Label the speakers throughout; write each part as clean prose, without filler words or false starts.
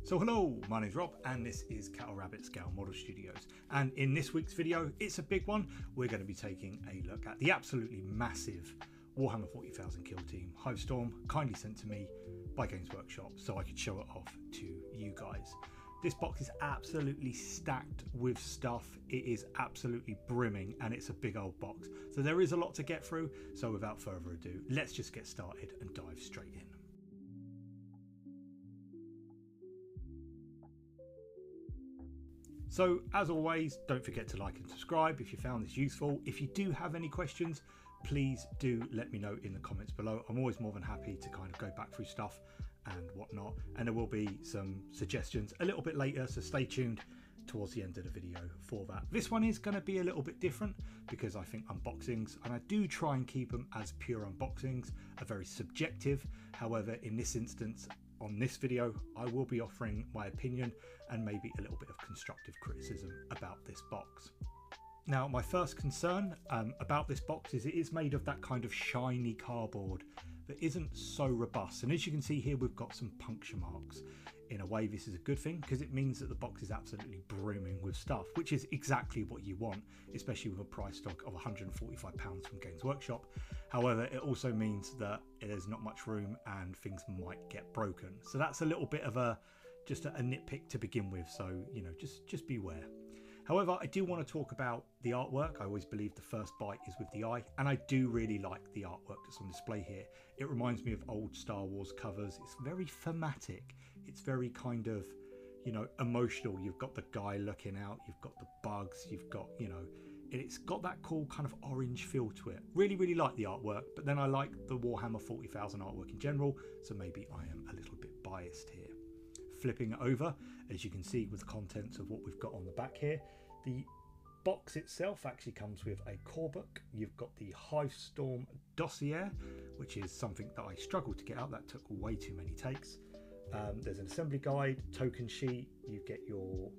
Speaker 1: So hello, my name's Rob and this is Cattle Rabbit Scale Model Studios, and in this week's video, it's a big one. We're going to be taking a look at the absolutely massive Warhammer 40,000 Kill Team Hivestorm, kindly sent to me by Games Workshop so I could show it off to you guys. This box is absolutely stacked with stuff. It is absolutely brimming and it's a big old box. So there is a lot to get through. So without further ado, let's just get started and dive straight in. So as always, don't forget to like and subscribe if you found this useful. If you do have any questions, please do let me know in the comments below. I'm always more than happy to kind of go back through stuff and whatnot. And there will be some suggestions a little bit later, so stay tuned towards the end of the video for that. This one is going to be a little bit different because I think unboxings, and I do try and keep them as pure unboxings, are very subjective. However, in this instance, on this video, I will be offering my opinion and maybe a little bit of constructive criticism about this box. Now, my first concern about this box is it is made of that kind of shiny cardboard that isn't so robust. And as you can see here, we've got some puncture marks. In a way, this is a good thing because it means that the box is absolutely brimming with stuff, which is exactly what you want, especially with a price tag of £145 from Games Workshop. However, it also means that there's not much room and things might get broken. So that's a little bit of just a nitpick to begin with. So, you know, just beware. However, I do want to talk about the artwork. I always believe the first bite is with the eye, and I do really like the artwork that's on display here. It reminds me of old Star Wars covers. It's very thematic. It's very kind of, you know, emotional. You've got the guy looking out, you've got the bugs, you've got, you know, it's got that cool kind of orange feel to it. Really, really like the artwork, but then I like the Warhammer 40,000 artwork in general, so maybe I am a little bit biased here. Flipping it over, as you can see with the contents of what we've got on the back here, the box itself actually comes with a Corebook. You've got the Hivestorm dossier, which is something that I struggled to get out. That took way too many takes. There's an assembly guide, token sheet. You get your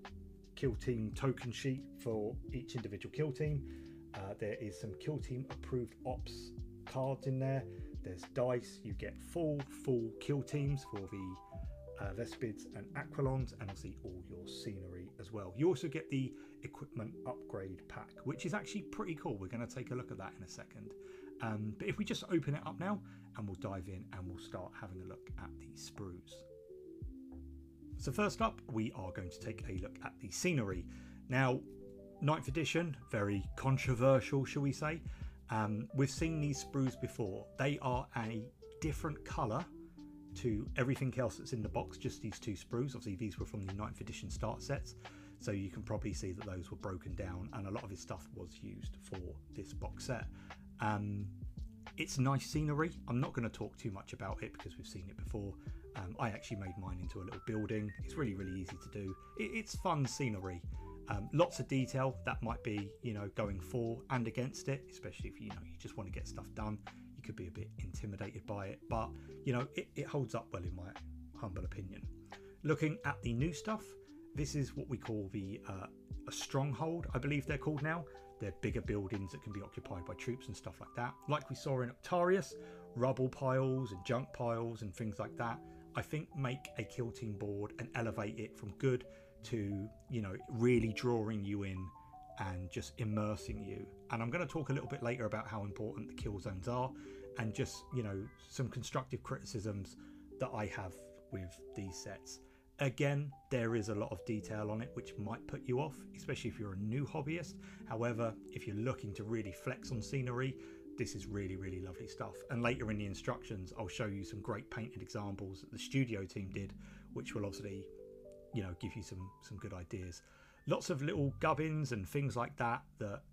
Speaker 1: kill team token sheet for each individual kill team. There is some kill team approved ops cards in there. There's dice. You get full kill teams for the Vespids and Aquilons, and obviously all your scenery as well. You also get the equipment upgrade pack, which is actually pretty cool. We're going to take a look at that in a second. But if we just open it up now and we'll dive in and we'll start having a look at the sprues. So first up, we are going to take a look at the scenery. Now, 9th edition, very controversial, shall we say. We've seen these sprues before. They are a different colour to everything else that's in the box, just these two sprues. Obviously these were from the 9th edition start sets, so you can probably see that those were broken down and a lot of his stuff was used for this box set. It's nice scenery. I'm not going to talk too much about it because we've seen it before. I actually made mine into a little building. It's really easy to do. It's fun scenery. Lots of detail that might be, you know, going for and against it, especially if you just want to get stuff done. You could be a bit intimidated by it, but you know, it holds up well in my humble opinion. Looking at the new stuff, this is what we call the a stronghold, I believe they're called now. They're bigger buildings that can be occupied by troops and stuff like that. Like we saw in Octarius, rubble piles and junk piles and things like that, I think make a kill team board and elevate it from good to, you know, really drawing you in and just immersing you. And I'm going to talk a little bit later about how important the kill zones are and just, you know, some constructive criticisms that I have with these sets. Again, there is a lot of detail on it which might put you off, especially if you're a new hobbyist. However, if you're looking to really flex on scenery, this is really lovely stuff. And later in the instructions, I'll show you some great painted examples that the studio team did, which will obviously, you know, give you some good ideas. Lots of little gubbins and things like that,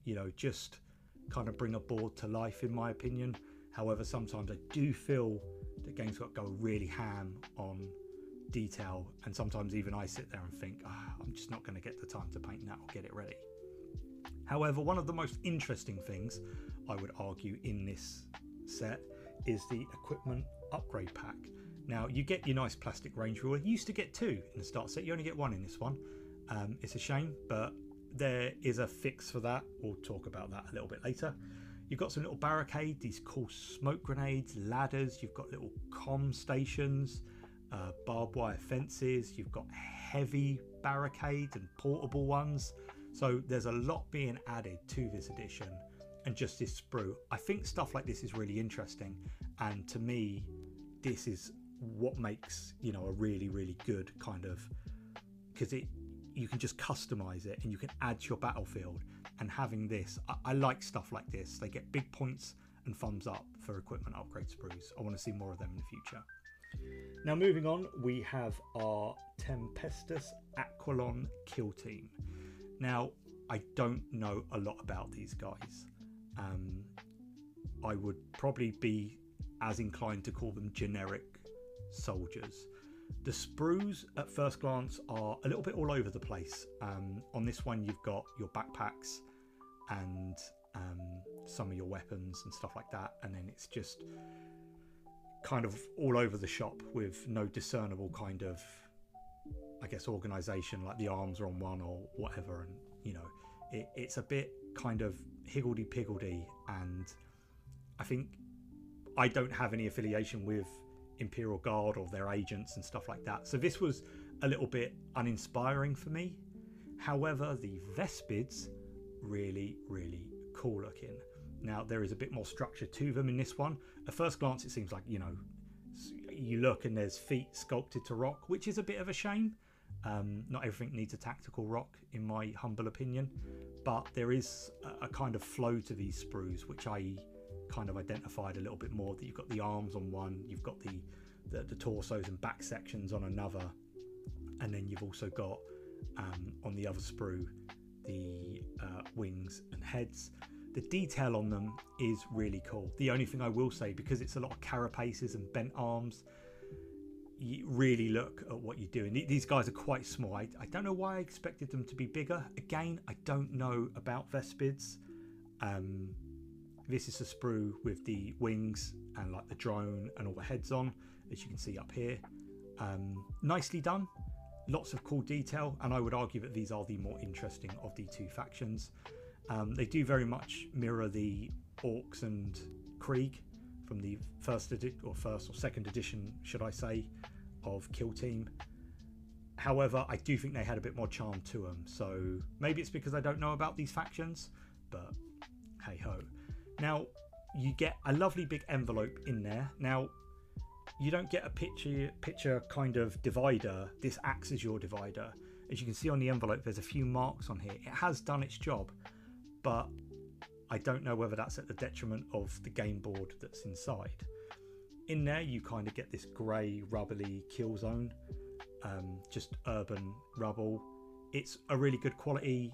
Speaker 1: you know, just kind of bring a board to life in my opinion. However, sometimes I do feel that Games Workshop go really ham on detail, and sometimes even I sit there and think, I'm just not going to get the time to paint that or get it ready. However, one of the most interesting things I would argue in this set is the equipment upgrade pack. Now, you get your nice plastic range ruler. You used to get 2 in the start set. You only get 1 in this one. It's a shame, but there is a fix for that. We'll talk about that a little bit later. You've got some little barricades, these cool smoke grenades, ladders. You've got little comm stations. barbed wire fences, you've got heavy barricades and portable ones. So there's a lot being added to this edition, and just this sprue. I think stuff like this is really interesting, and to me this is what makes, you know, a really, really good kind of, because you can just customize it and you can add to your battlefield. And having this, I like stuff like this. They get big points and thumbs up for equipment upgrade sprues. I want to see more of them in the future. Now moving on, we have our Tempestus Aquilon Kill Team. Now I don't know a lot about these guys. I would probably be as inclined to call them generic soldiers. The sprues at first glance are a little bit all over the place. On this one you've got your backpacks and some of your weapons and stuff like that, and then it's just kind of all over the shop with no discernible kind of, I guess, organization, like the arms are on one or whatever, and you know, it's a bit kind of higgledy-piggledy. And I think I don't have any affiliation with Imperial Guard or their agents and stuff like that, so this was a little bit uninspiring for me. However, the Vespids, really, really cool looking. Now there is a bit more structure to them in this one. At first glance it seems like, you know, you look and there's feet sculpted to rock, which is a bit of a shame. Not everything needs a tactical rock in my humble opinion, but there is a kind of flow to these sprues which I kind of identified a little bit more, that you've got the arms on one, you've got the torsos and back sections on another, and then you've also got on the other sprue the wings and heads. The detail on them is really cool. The only thing I will say, because it's a lot of carapaces and bent arms, you really look at what you're doing. These guys are quite small. I don't know why I expected them to be bigger. Again, I don't know about Vespids. This is a sprue with the wings and like the drone and all the heads on, as you can see up here. Nicely done. Lots of cool detail, and I would argue that these are the more interesting of the two factions. They do very much mirror the Orcs and Krieg from the first or second edition, should I say, of Kill Team. However, I do think they had a bit more charm to them, so maybe it's because I don't know about these factions, but hey ho. Now you get a lovely big envelope in there. Now you don't get a picture kind of divider. This acts as your divider. As you can see on the envelope, there's a few marks on here. It has done its job, but I don't know whether that's at the detriment of the game board that's inside. In there you kind of get this grey rubbly kill zone, just urban rubble. It's a really good quality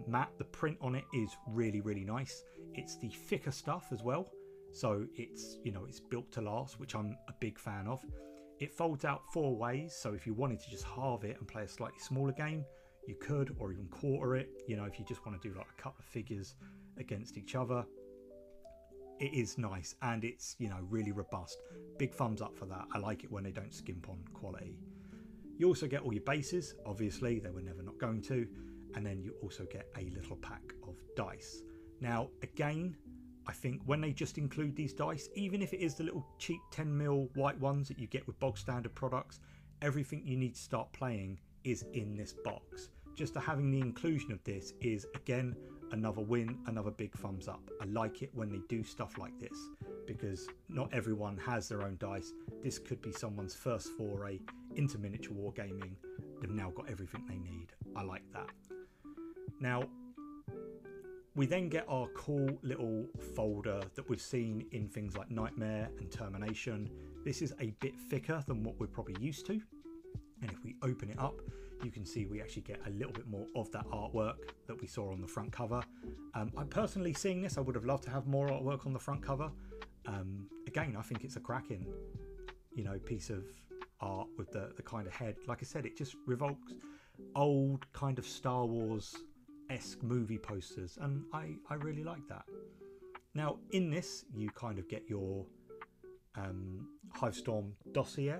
Speaker 1: mat. The print on it is really, really nice. It's the thicker stuff as well, so it's, you know, it's built to last, which I'm a big fan of. It folds out 4 ways, so if you wanted to just halve it and play a slightly smaller game, you could, or even quarter it, you know, if you just want to do like a couple of figures against each other. It is nice, and it's, you know, really robust. Big thumbs up for that. I like it when they don't skimp on quality. You also get all your bases, obviously they were never not going to, and then you also get a little pack of dice. Now again, I think when they just include these dice, even if it is the little cheap 10mm white ones that you get with bog standard products, everything you need to start playing is in this box. Just having the inclusion of this is, again, another win, another big thumbs up. I like it when they do stuff like this, because not everyone has their own dice. This could be someone's first foray into miniature wargaming. They've now got everything they need. I like that. Now, we then get our cool little folder that we've seen in things like Nightmare and Termination. This is a bit thicker than what we're probably used to. And if we open it up, you can see we actually get a little bit more of that artwork that we saw on the front cover. I'm personally seeing this. I would have loved to have more artwork on the front cover. Again, I think it's a cracking, you know, piece of art with the kind of head. Like I said, it just revokes old kind of Star Wars-esque movie posters, and I really like that. Now in this, you kind of get your Hivestorm dossier,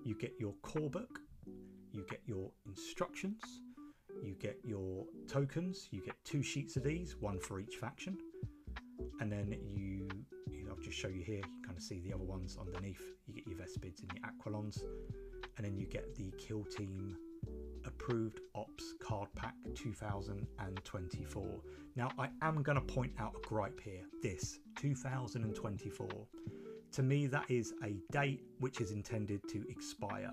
Speaker 1: you get your Corebook, you get your instructions, you get your tokens. You get 2 sheets of these, one for each faction, and then I'll just show you here. You kind of see the other ones underneath. You get your Vespids and your Aquilons, and then you get the Kill Team Approved Ops Card Pack 2024. Now I am going to point out a gripe here. This 2024, to me that is a date which is intended to expire,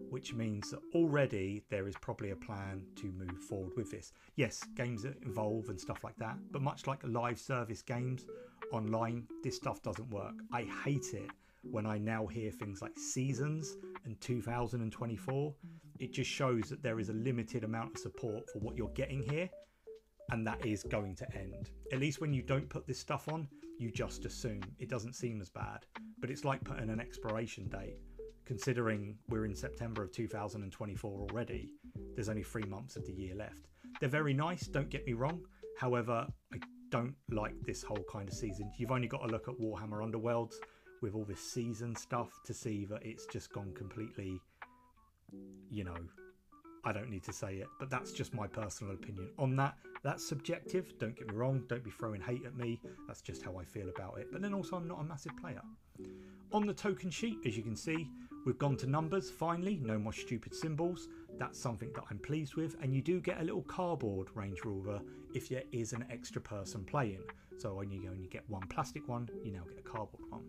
Speaker 1: which means that already there is probably a plan to move forward with this. Yes, games evolve and stuff like that, but much like live service games online, this stuff doesn't work. I hate it when I now hear things like seasons and 2024. It just shows that there is a limited amount of support for what you're getting here, and that is going to end. At least when you don't put this stuff on, you just assume. It doesn't seem as bad, but it's like putting an expiration date. Considering we're in September of 2024 already, there's only 3 months of the year left. They're very nice, don't get me wrong. However, I don't like this whole kind of season. You've only got to look at Warhammer Underworlds with all this season stuff to see that it's just gone completely, you know, I don't need to say it, but that's just my personal opinion on that. That's subjective, don't get me wrong, don't be throwing hate at me, that's just how I feel about it. But then also I'm not a massive player. On the token sheet, as you can see, we've gone to numbers finally, no more stupid symbols. That's something that I'm pleased with, and you do get a little cardboard range ruler if there is an extra person playing. So when you only get one plastic one, you now get a cardboard one.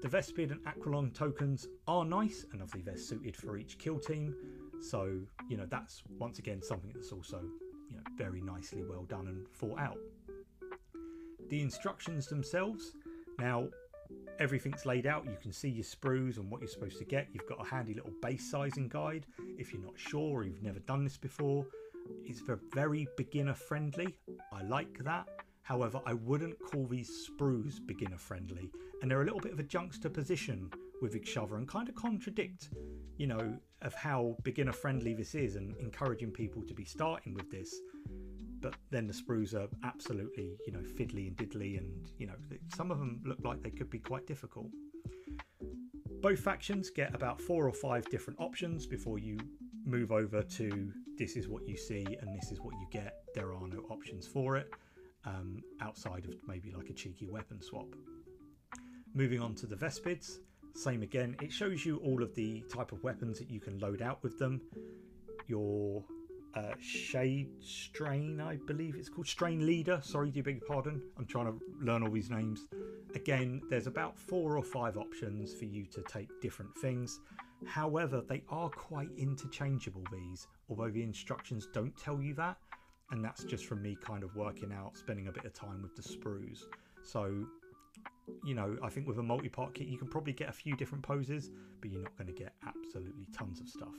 Speaker 1: The Vespid and Aquilon tokens are nice, and obviously they're suited for each kill team. So, you know, that's once again something that's also, you know, very nicely well done and thought out. The instructions themselves, now everything's laid out. You can see your sprues and what you're supposed to get. You've got a handy little base sizing guide if you're not sure or you've never done this before. It's very beginner friendly. I like that. However, I wouldn't call these sprues beginner friendly, and they're a little bit of a juxtaposition with each other and kind of contradict, you know, of how beginner friendly this is and encouraging people to be starting with this. But then the sprues are absolutely, you know, fiddly and diddly, and, you know, some of them look like they could be quite difficult. Both factions get about 4 or 5 different options before you move over to this is what you see and this is what you get. There are no options for it. Outside of maybe like a cheeky weapon swap. Moving on to the Vespids, same again. It shows you all of the type of weapons that you can load out with them. Your Shade Strain, I believe it's called, Strain Leader, sorry, do you beg your pardon, I'm trying to learn all these names. Again, there's about 4 or 5 options for you to take different things. However, they are quite interchangeable, these, although the instructions don't tell you that. And that's just from me kind of working out, spending a bit of time with the sprues. So, you know, I think with a multi-part kit, you can probably get a few different poses, but you're not going to get absolutely tons of stuff.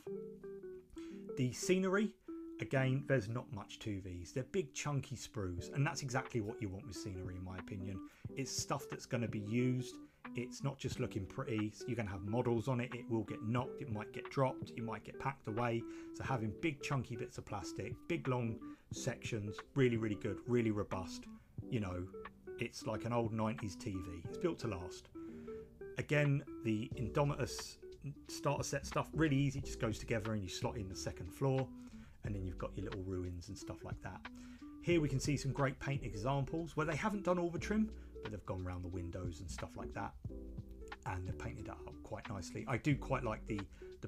Speaker 1: The scenery, again, there's not much to these. They're big chunky sprues, and that's exactly what you want with scenery, in my opinion. It's stuff that's going to be used. It's not just looking pretty. You're going to have models on it. It will get knocked. It might get dropped. It might get packed away. So having big chunky bits of plastic, big long sections, really, really good, really robust. You know, it's like an old 90s TV. It's built to last. Again, the Indomitus starter set stuff, really easy. It just goes together and you slot in the second floor. And then you've got your little ruins and stuff like that. Here we can see some great paint examples where they haven't done all the trim, but they've gone around the windows and stuff like that, and they've painted that up quite nicely. I do quite like the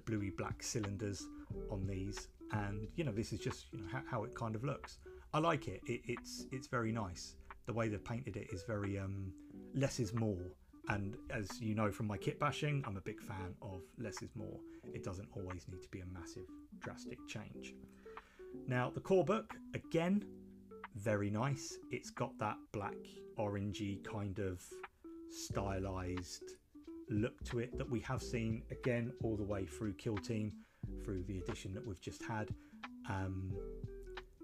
Speaker 1: bluey black cylinders on these, and you know, this is just, you know, how it kind of looks. I like it. It's very nice. The way they've painted it is very less is more, and as you know from my kit bashing, I'm a big fan of less is more. It doesn't always need to be a massive drastic change. Now the Corebook, again, very nice. It's got that black orangey kind of stylized look to it that we have seen again all the way through Kill Team, through the edition that we've just had.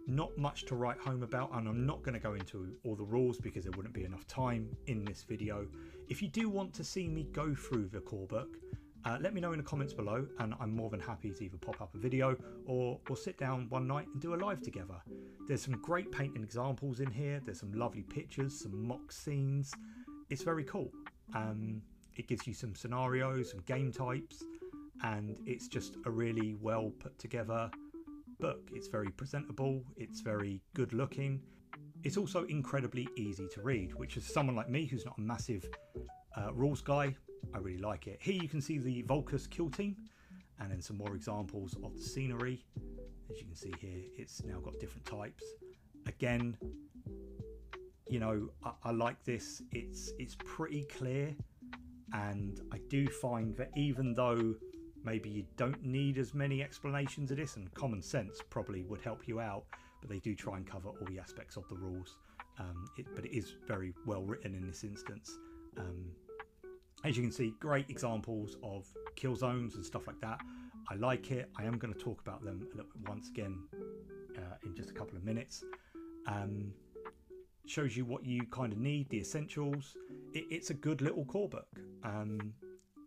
Speaker 1: Not much to write home about, and I'm not going to go into all the rules because there wouldn't be enough time in this video. If you do want to see me go through the Corebook, let me know in the comments below, and I'm more than happy to either pop up a video or sit down one night and do a live together. There's some great painting examples in here. There's some lovely pictures, some mock scenes. It's very cool. It gives you some scenarios, some game types, and it's just a really well put together book. It's very presentable. It's very good looking. It's also incredibly easy to read, which is someone like me who's not a massive rules guy, I really like it. Here you can see the Volkus Kill Team, and then some more examples of the scenery. As you can see here, it's now got different types. Again, you know, I like this. It's pretty clear, and I do find that even though maybe you don't need as many explanations of this, and common sense probably would help you out, but they do try and cover all the aspects of the rules. But it is very well written in this instance. As you can see, great examples of kill zones and stuff like that. I like it. I am going to talk about them a little bit once again in just a couple of minutes. Shows you what you kind of need, the essentials. It's a good little core book.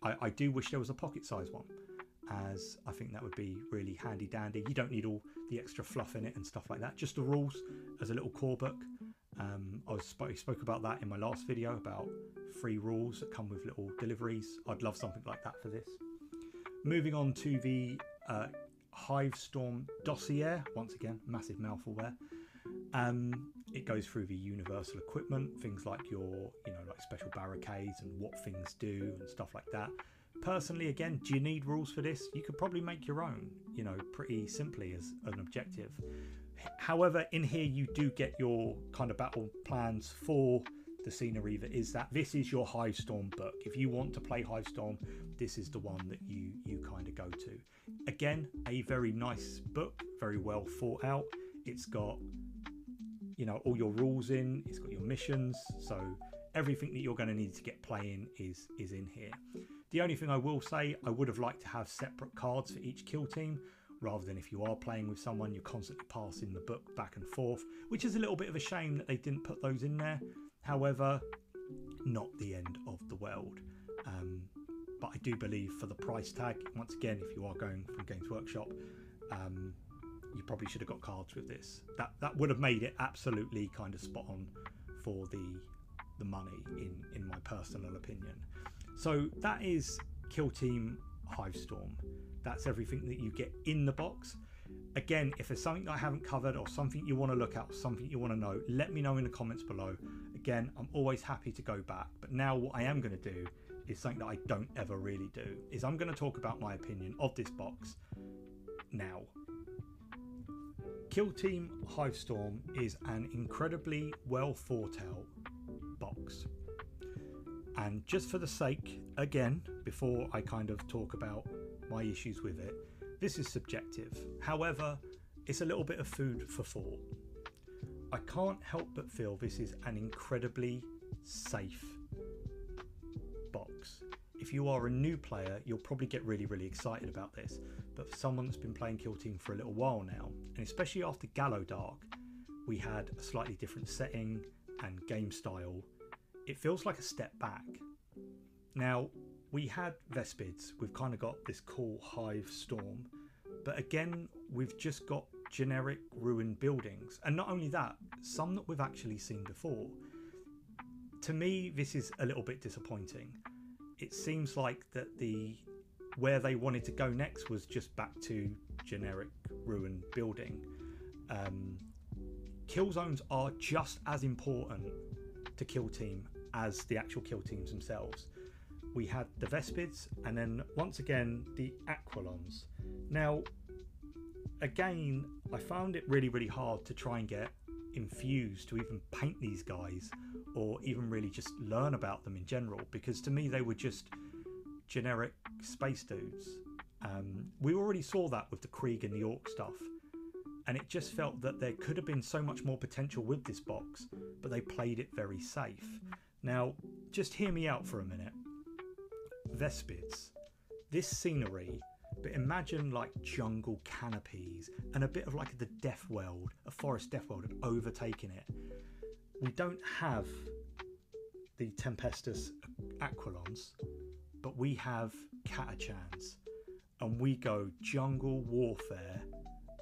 Speaker 1: I do wish there was a pocket size one, as I think that would be really handy dandy. You don't need all the extra fluff in it and stuff like that, just the rules as a little core book. I spoke about that in my last video about free rules that come with little deliveries. I'd love something like that for this. Moving on to the Hivestorm dossier. Once again, massive mouthful there. It goes through the universal equipment, things like your, like special barricades and what things do and stuff like that. Personally, again, do you need rules for this? You could probably make your own, pretty simply as an objective. However, in here you do get your kind of battle plans for the scenery that is that. This is your Hivestorm book. If you want to play Hivestorm, this is the one that you kind of go to. Again, a very nice book, very well thought out. It's got, all your rules in, it's got your missions, so everything that you're going to need to get playing is in here. The only thing I will say, I would have liked to have separate cards for each kill team, rather than if you are playing with someone, you're constantly passing the book back and forth, which is a little bit of a shame that they didn't put those in there. However, not the end of the world. But I do believe for the price tag, once again, if you are going from Games Workshop, you probably should have got cards with this. That would have made it absolutely kind of spot on for the money, in my personal opinion. So that is Kill Team Hivestorm. That's everything that you get in the box. Again, if there's something that I haven't covered or something you want to look at or something you want to know, let me know in the comments below. Again, I'm always happy to go back. But now what I am going to do is something that I don't ever really do, is I'm going to talk about my opinion of this box now. Kill Team Hivestorm is an incredibly well thought out box. And just for the sake, again, before I kind of talk about my issues with it, this is subjective. However, it's a little bit of food for thought. I can't help but feel this is an incredibly safe box. If you are a new player, you'll probably get really, really excited about this. But for someone that's been playing Kill Team for a little while now, and especially after Gallo Dark, we had a slightly different setting and game style. It feels like a step back. Now, we had Vespids, we've kind of got this cool Hivestorm, but again, we've just got generic ruined buildings. And not only that, some that we've actually seen before. To me, this is a little bit disappointing. It seems like that where they wanted to go next was just back to generic ruined building. Kill zones are just as important to Kill Team as the actual kill teams themselves. We had the Vespids, and then once again the Aquilons. Now again, I found it really, really hard to try and get infused to even paint these guys, or even really just learn about them in general, because to me they were just generic space dudes. We already saw that with the Krieg and the Orc stuff, and it just felt that there could have been so much more potential with this box, but they played it very safe. Now just hear me out for a minute. Vespids, this scenery, but imagine like jungle canopies and a bit of like the death world, a forest death world, and overtaking it. We don't have the Tempestus Aquilons, but we have Catachans, and we go jungle warfare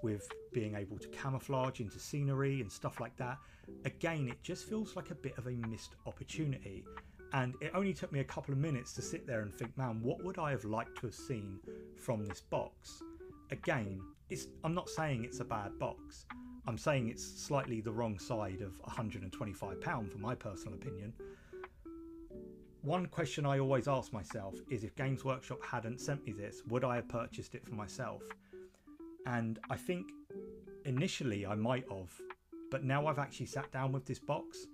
Speaker 1: with being able to camouflage into scenery and stuff like that. Again, it just feels like a bit of a missed opportunity. And it only took me a couple of minutes to sit there and think, man, what would I have liked to have seen from this box? Again, I'm not saying it's a bad box. I'm saying it's slightly the wrong side of £125 for my personal opinion. one question I always ask myself is, if Games Workshop hadn't sent me this, would I have purchased it for myself? And I think initially I might have, but now I've actually sat down with this box,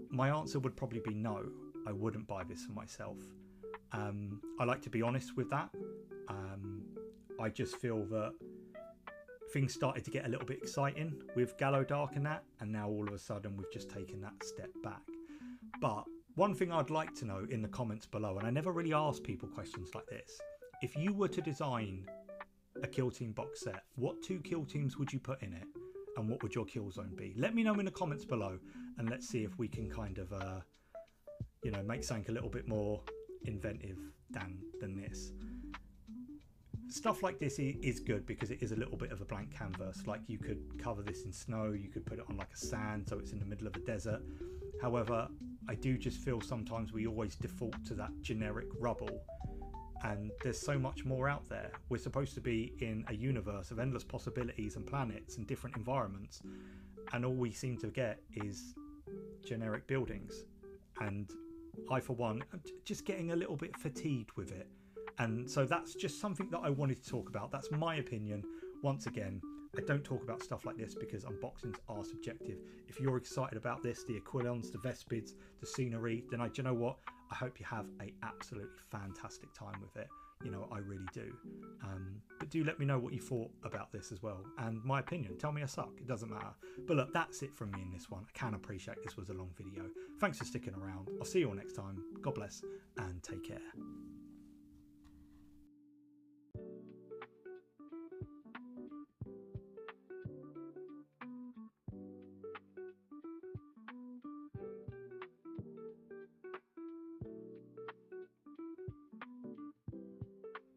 Speaker 1: my answer would probably be no, I wouldn't buy this for myself. I like to be honest with that. I just feel that things started to get a little bit exciting with Gallo Dark and that, and now all of a sudden we've just taken that step back. But one thing I'd like to know in the comments below, and I never really ask people questions like this, if you were to design a Kill Team box set, what 2 kill teams would you put in it, and what would your kill zone be? Let me know in the comments below, and let's see if we can kind of you know, make something a little bit more inventive than this. Stuff like this is good because it is a little bit of a blank canvas. Like, you could cover this in snow, you could put it on like a sand so it's in the middle of a desert. However, I do just feel sometimes we always default to that generic rubble, and there's so much more out there. We're supposed to be in a universe of endless possibilities and planets and different environments, and all we seem to get is generic buildings. And I, for one, am just getting a little bit fatigued with it. And so that's just something that I wanted to talk about. That's my opinion. Once again, I don't talk about stuff like this because unboxings are subjective. If you're excited about this, the Aquilons, the Vespids, the scenery, then do you know what? I hope you have a absolutely fantastic time with it. You know, I really do. But do let me know what you thought about this as well. And my opinion, tell me I suck. It doesn't matter. But look, that's it from me in this one. I can appreciate this was a long video. Thanks for sticking around. I'll see you all next time. God bless and take care.